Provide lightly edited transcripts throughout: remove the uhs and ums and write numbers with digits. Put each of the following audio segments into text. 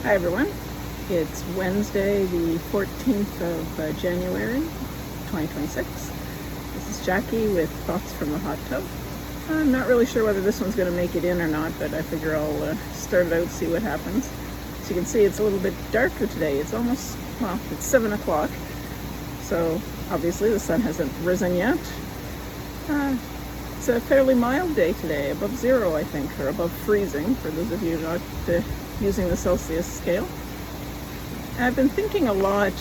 Hi everyone, it's Wednesday the 14th of January 2026. This is Jackie with Thoughts from the Hot Tub. I'm not really sure whether this one's going to make it in or not, but I figure I'll start it out, see what happens. As you can see, it's a little bit darker today. It's almost, it's 7 o'clock, so obviously the sun hasn't risen yet. It's a fairly mild day today, above zero I think, or above freezing for those of you not using the Celsius scale. I've been thinking a lot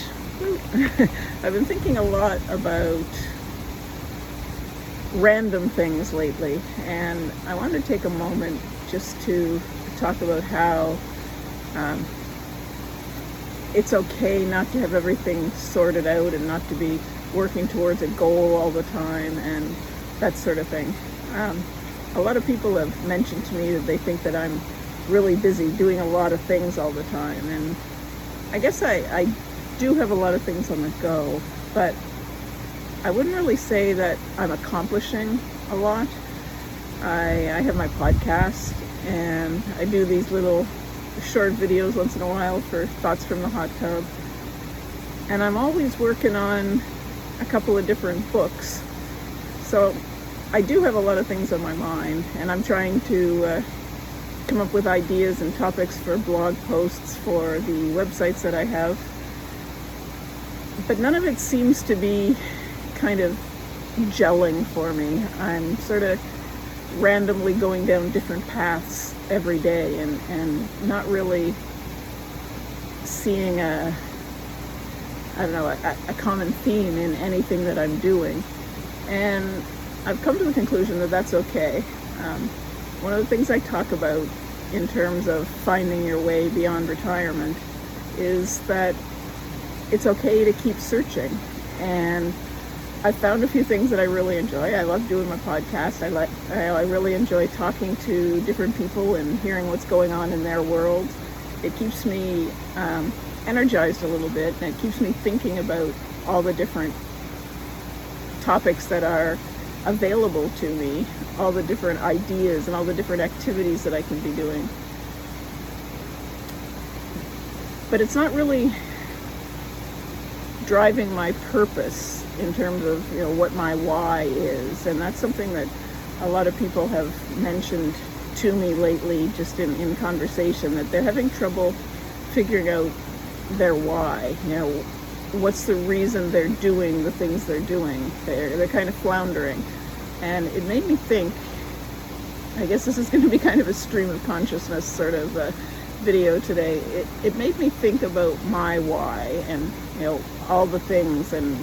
about random things lately, and I wanted to take a moment just to talk about how it's okay not to have everything sorted out and not to be working towards a goal all the time and that sort of thing. A lot of people have mentioned to me that they think that I'm really busy doing a lot of things all the time, and I guess I do have a lot of things on the go, but I wouldn't really say that I'm accomplishing a lot. I have my podcast, and I do these little short videos once in a while for Thoughts from the Hot Tub, and I'm always working on a couple of different books, so I do have a lot of things on my mind, and I'm trying to come up with ideas and topics for blog posts for the websites that I have, but none of it seems to be kind of gelling for me. I'm sort of randomly going down different paths every day and not really seeing a common theme in anything that I'm doing, and I've come to the conclusion that that's okay. One of the things I talk about in terms of finding your way beyond retirement is that it's okay to keep searching. And I found a few things that I really enjoy. I love doing my podcast. I really enjoy talking to different people and hearing what's going on in their world. It keeps me energized a little bit, and it keeps me thinking about all the different topics that are available to me, all the different ideas and all the different activities that I can be doing. But it's not really driving my purpose in terms of what my why is, and that's something that a lot of people have mentioned to me lately, just in conversation, that they're having trouble figuring out their why. What's the reason they're doing the things they're doing? They're kind of floundering. And it made me think, I guess this is going to be kind of a stream of consciousness sort of video today. It made me think about my why and, all the things and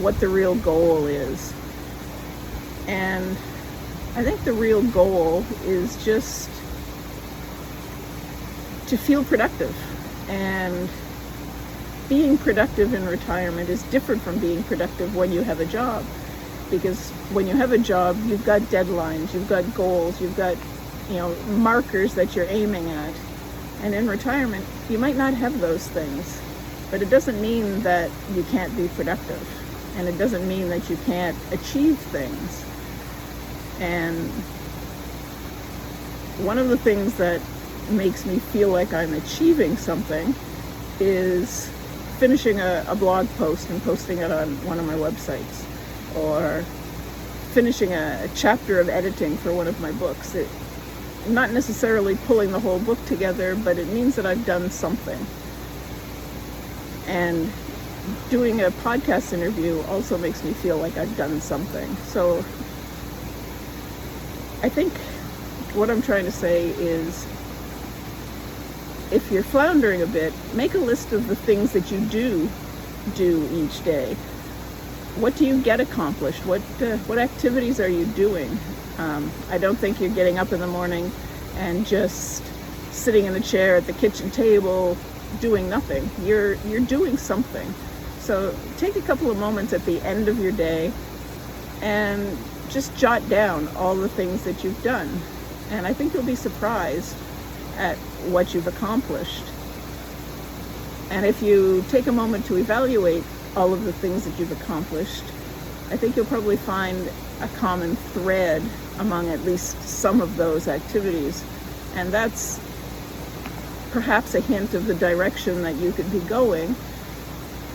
what the real goal is. And I think the real goal is just to feel productive, and being productive in retirement is different from being productive when you have a job, because when you have a job, you've got deadlines, you've got goals, you've got, markers that you're aiming at. And in retirement, you might not have those things, but it doesn't mean that you can't be productive, and it doesn't mean that you can't achieve things. And one of the things that makes me feel like I'm achieving something is finishing a blog post and posting it on one of my websites, or finishing a chapter of editing for one of my books. Not necessarily pulling the whole book together, but it means that I've done something. And doing a podcast interview also makes me feel like I've done something. So I think what I'm trying to say is, if you're floundering a bit, make a list of the things that you do each day. What do you get accomplished? What activities are you doing? I don't think you're getting up in the morning and just sitting in a chair at the kitchen table doing nothing. You're doing something. So take a couple of moments at the end of your day and just jot down all the things that you've done. And I think you'll be surprised at what you've accomplished. And if you take a moment to evaluate all of the things that you've accomplished, I think you'll probably find a common thread among at least some of those activities. And that's perhaps a hint of the direction that you could be going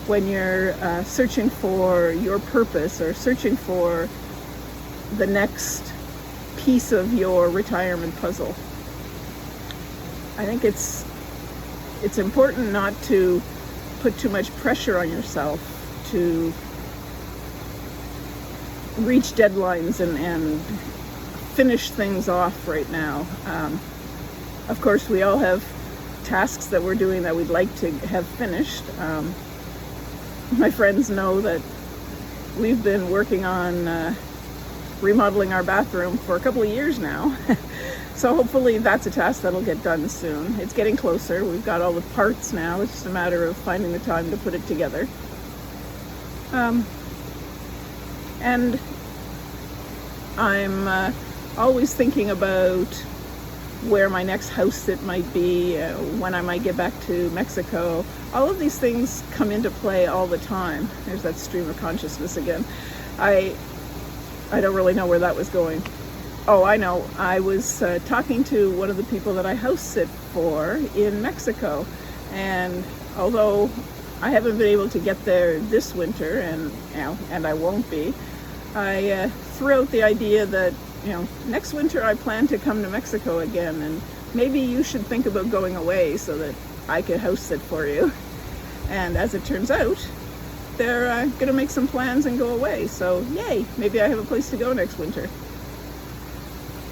when you're searching for your purpose or searching for the next piece of your retirement puzzle. I think it's important not to put too much pressure on yourself to reach deadlines and finish things off right now. Of course, we all have tasks that we're doing that we'd like to have finished. My friends know that we've been working on remodeling our bathroom for a couple of years now. So hopefully that's a task that'll get done soon. It's getting closer. We've got all the parts now. It's just a matter of finding the time to put it together. And I'm always thinking about where my next house sit might be, when I might get back to Mexico. All of these things come into play all the time. There's that stream of consciousness again. I don't really know where that was going. Oh, I know. I was talking to one of the people that I house sit for in Mexico, and although I haven't been able to get there this winter, and I won't be, I threw out the idea that next winter I plan to come to Mexico again, and maybe you should think about going away so that I could house sit for you. And as it turns out, they're going to make some plans and go away. So yay, maybe I have a place to go next winter.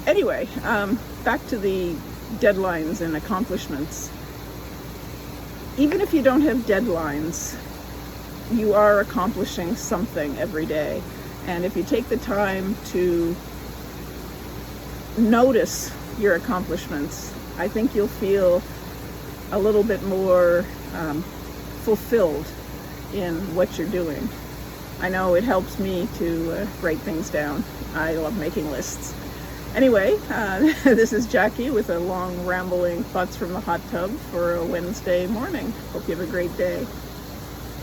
Anyway, back to the deadlines and accomplishments. Even if you don't have deadlines, you are accomplishing something every day. And if you take the time to notice your accomplishments, I think you'll feel a little bit more fulfilled in what you're doing. I know it helps me to write things down. I love making lists. Anyway, this is Jackie with a long rambling thoughts from the hot tub for a Wednesday morning. Hope you have a great day.